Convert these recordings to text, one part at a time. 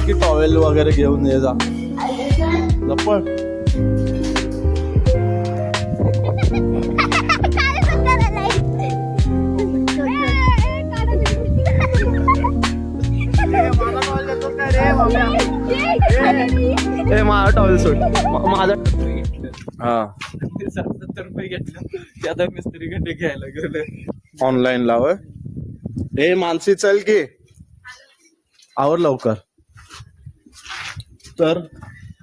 की टॉवेल वगैरे घेऊन ये जा. लपड माझा टॉवेल सोड. माझा हा 70 रुपये घेतलं ते आता मिस्त्रीकडे घ्यायला गेलं ऑनलाईन लाव. हे मानसी चल की आवर लवकर. तर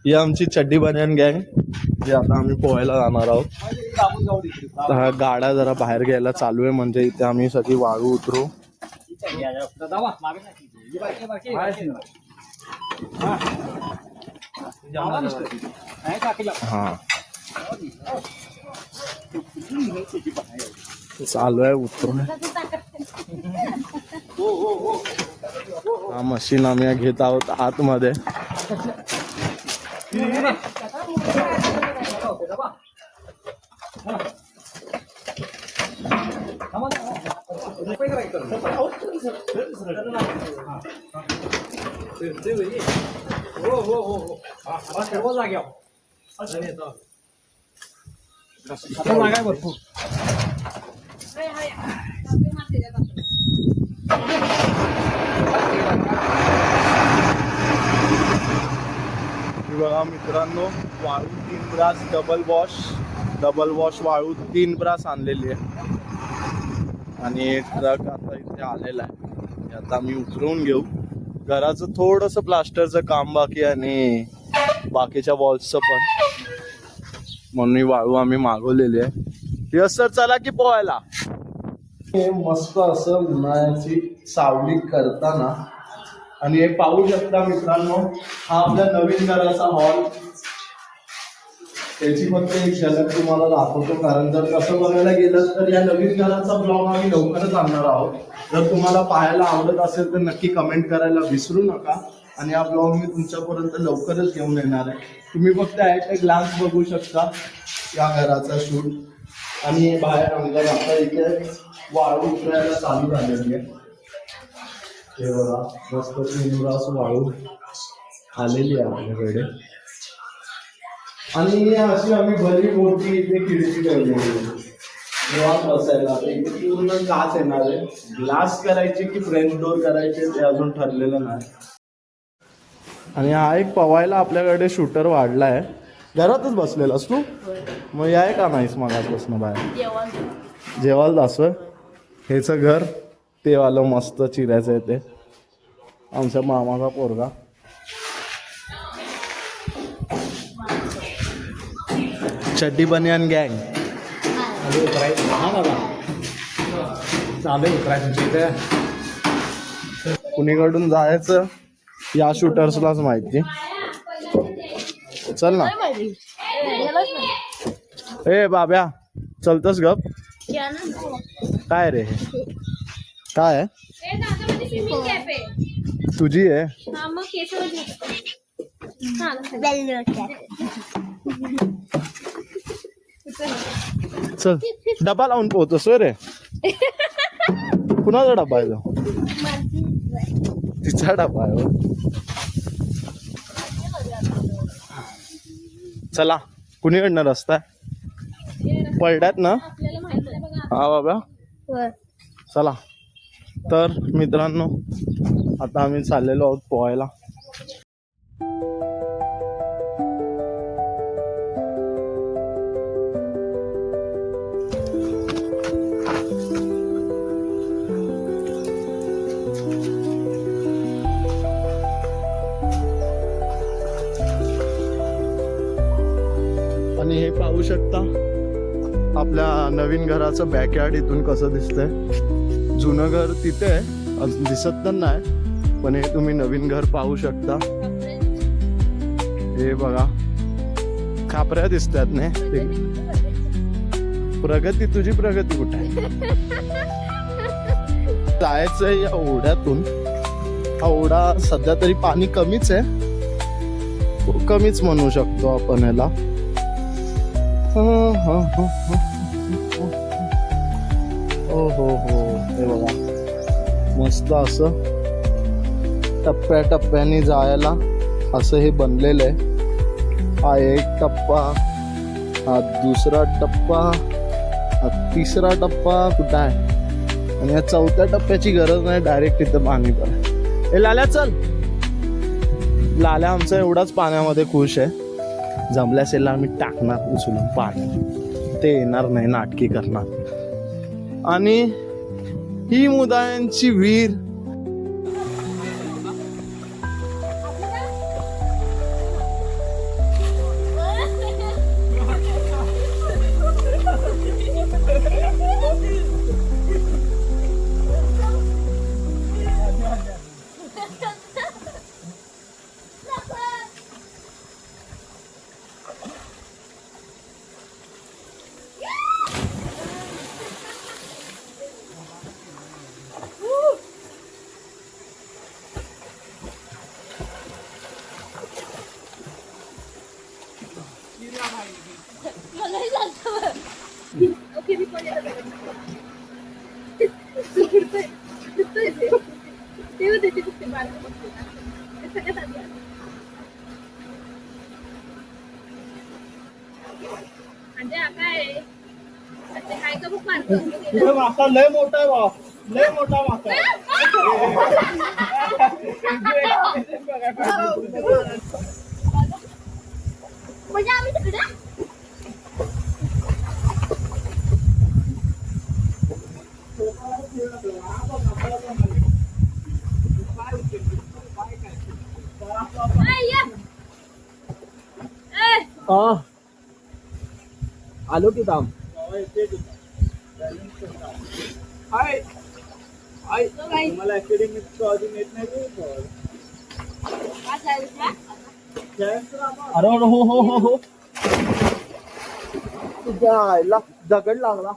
ही आमची चड्डी बनियान गँग जे आता आम्ही पोहायला जाणार आहोत. तर हा गाड्या जरा बाहेर घ्यायला चालू आहे म्हणजे इथे आम्ही सगळी वाळू उतरू. हा चालू आहे उतरून. हा मशीन आम्ही घेत आहोत आतमध्ये. बघा मित्रांनो वाळू 3 ब्रास डबल वॉश वाळू 3 ब्रास आणलेली आहे आणि ट्रक आता इथे आलेला आहे. आता आम्ही उतरवून घेऊ. घराचं थोडंसं प्लास्टरचं काम बाकी आणि बाकीच्या वॉल्सचं पण, म्हणून ही वाळू आम्ही मागवलेली आहे. यस सर चला की पोहायला. हे मस्त असं उन्हाळ्याची सावली करताना आणि हे पाहू शकता मित्रांनो हा आपल्या नवीन घराचा हॉल. त्याची फक्त एक झलक तुम्हाला दाखवतो कारण जर कसं बघायला गेलं तर या नवीन घराचा ब्लॉग आम्ही लवकरच आणणार आहोत. जर तुम्हाला पाहायला आवडत असेल तर नक्की कमेंट करायला विसरू नका आणि हा ब्लॉग मी तुमच्यापर्यंत लवकरच घेऊन येणार आहे. तुम्ही फक्त ॲट अ ग्लान्स बघू शकता या घराचा शूट. आणि बाहेर अंगण आता इथे वाळू उतरायला चालू झालेली आहे. हे बघा मस्त 3 ब्रास वाळू आलेली आहे आपल्याकडे आणि अशी आम्ही भली मोठी इथे खिडकी ठेवलेली आहे निवांत बसायला. इथे पूर्ण काच येणार आहे. ग्लास करायचे की फ्रेंच डोर करायचे ते अजून ठरलेलं नाही. आणि हा एक पवायला आपल्याकडे शूटर वाढला आहे. घरातच बसलेलास तू मग याय का नाहीस मगाचपासून बाहेर जेवायला जासोय. हेचं घर ते वालं मस्त चिऱ्याचं आहे ते आमच्या मामाचा पोरगा. चड्डी बनियान गँग कुणीकडून जायचं या शूटर्सलाच माहिती. चल ना ए बाब्या चलतस गप. काय रे काय आहे तुझी आहे. चल डबा लावून पोहतोस रे. कुणाचा डबा आहे तो. तिचा डबा आहे. चला कुणीकडनं रस्ता आहे पडल्यात ना. हा बाबा चला. तर मित्रांनो आता आम्ही चाललेलो आहोत पोहायला. आणि हे पाहू शकता आपल्या नवीन घराचं बॅकयार्ड इथून कसं दिसतंय. जुनं घर तिथे आहे दिसत तर नाही पण हे तुम्ही नवीन घर पाहू शकता. हे बघा खापऱ्या दिसतात नाही. प्रगती तुझी प्रगती कुठे आहे. जायचंय या ओढ्यातून. हा ओढा सध्या तरी पाणी कमीच आहे. कमीच म्हणू शकतो आपण याला. हो हो हो हे बघा मस्त असं टप्प्याटप्प्याने जायला असं हे बनलेलं आहे. हा एक टप्पा, हा दुसरा टप्पा, हा तिसरा टप्पा कुठं आहे आणि या चौथ्या टप्प्याची गरज नाही, डायरेक्ट तिथं पाणी पण. हे लाल्या चल. लाल्या आमचा एवढाच पाण्यामध्ये खुश आहे. जमल्यास याला आम्ही टाकणार उचलून पाणी, ते येणार नाही, नाटकी करणार. आणि ही मुदायांची विहीर. मासा लय मोठा आहे बा, लय मोठा मासा आहे. म्हणजे आम्ही तिकडे आलो की थांब. मला अकॅडमिक अजून येत नाही. अरे हो हो हो हो, तुझ्या आईला दगड लागला.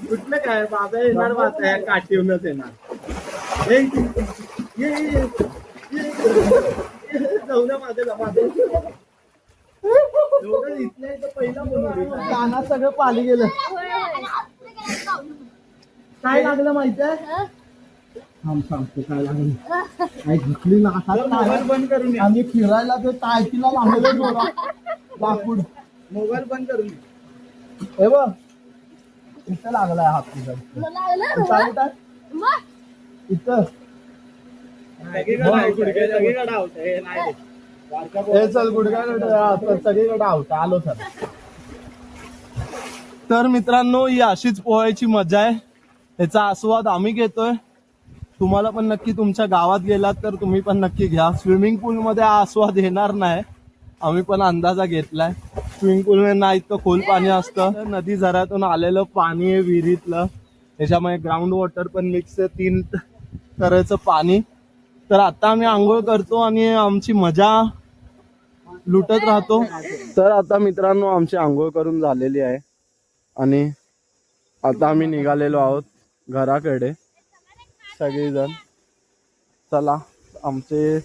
कुठलं काय बाबा येणार, माझा काठीवरच येणार. जाऊ ना माझं कानात सगळं पाणी गेलं. काय लागलं माहिती आहे? सांगतो काय लागलं. काय घेतली ना मोबाईल बंद करून आम्ही फिरायला ते टायकीला लागलेलं जोरात लाकूड. मोबाईल बंद करून हे बघ इथं लागलाय हात तुझा. इथं चल गुडघ्याकडे सगळीकडे आवत आलो सर. तर मित्रांनो, ही अशीच पोहायची मजा आहे. याचा आस्वाद आम्ही घेतोय. तुम्हाला पण नक्की तुमच्या गावात गेलात तर तुम्ही पण नक्की घ्या. स्विमिंग पूल मध्ये हा आस्वाद येणार नाही, आम्ही पण अंदाजा घेतलाय. स्विमिंग पूल मध्ये ना इतकं खोल पाणी असतं. नदी झऱ्यातून आलेलं पाणी आहे विहिरीतलं, त्याच्यामुळे ग्राउंड वॉटर पण मिक्स आहे, 3 तऱ्हेचं पाणी. तर आता आम्ही आंघोळ करतो आणि आमची मजा लुटत राहतो. तर आता मित्रांनो आमची आंघोळ करून झालेली आहे आणि आता आम्ही निघालेलो आहोत घराकडे सगळेजण. चला, आमचे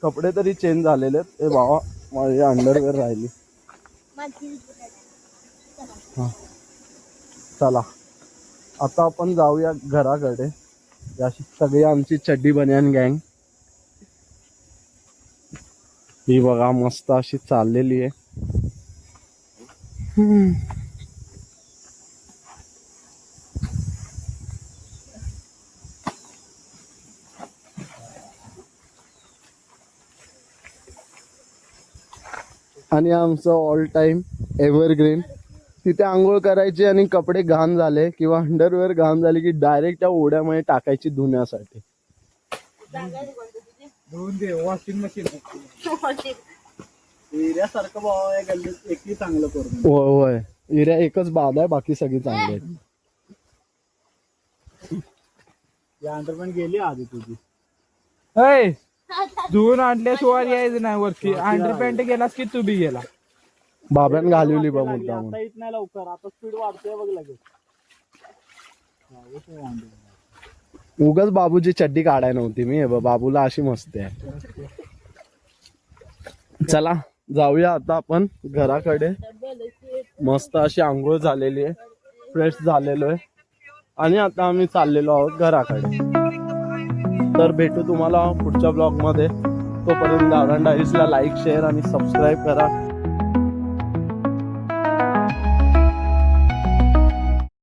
कपडे तरी चेंज झालेले आहेत. ए बाबा, माझी अंडरवेअर राहिली. हा, चला आता आपण जाऊया घराकडे. अशी सगळी आमची चड्डी बनियान गँग ही बघा मस्त अशी चाललेली आहे. आणि आमचं ऑल टाइम एव्हरग्रीन. तिथे आंघोळ करायची आणि कपडे घाण झाले किंवा अंडरवेअर घाण झाली की डायरेक्ट त्या ओढ्यामध्ये टाकायची धुण्यासाठी. धुवून दे वॉशिंग मशीन. हिऱ्यासारखं भाव आहे गल्लीत एकही चांगलं करून. होय होय, हिऱ्या एकच बाद आहे, बाकी सगळी चांगली आहेत. या अंडर पण गेली आधी तुझी. अय धुवून आणल्याशिवाय यायचं नाही वरती. अंडरपॅन्ट गेलास की तू बी गेला. बाब्यान घालवली बा मुद्दा आता येत नाही लवकर, आता स्पीड वाढते बघ लगेच. उगाच बाबूची चड्डी काढाय नव्हती मी. हे बघ, बाबूला अशी मस्ती आहे. चला जाऊया आता आपण घराकडे. मस्त अशी आंघोळ झालेली आहे, फ्रेश झालेलो आहे आणि आता आम्ही चाललेलो आहोत घराकडे. तर भेटू तुम्हाला पुढच्या ब्लॉग मध्ये. तोपर्यंत गावरान डायरीजला लाईक, शेअर आणि सबस्क्राईब करा.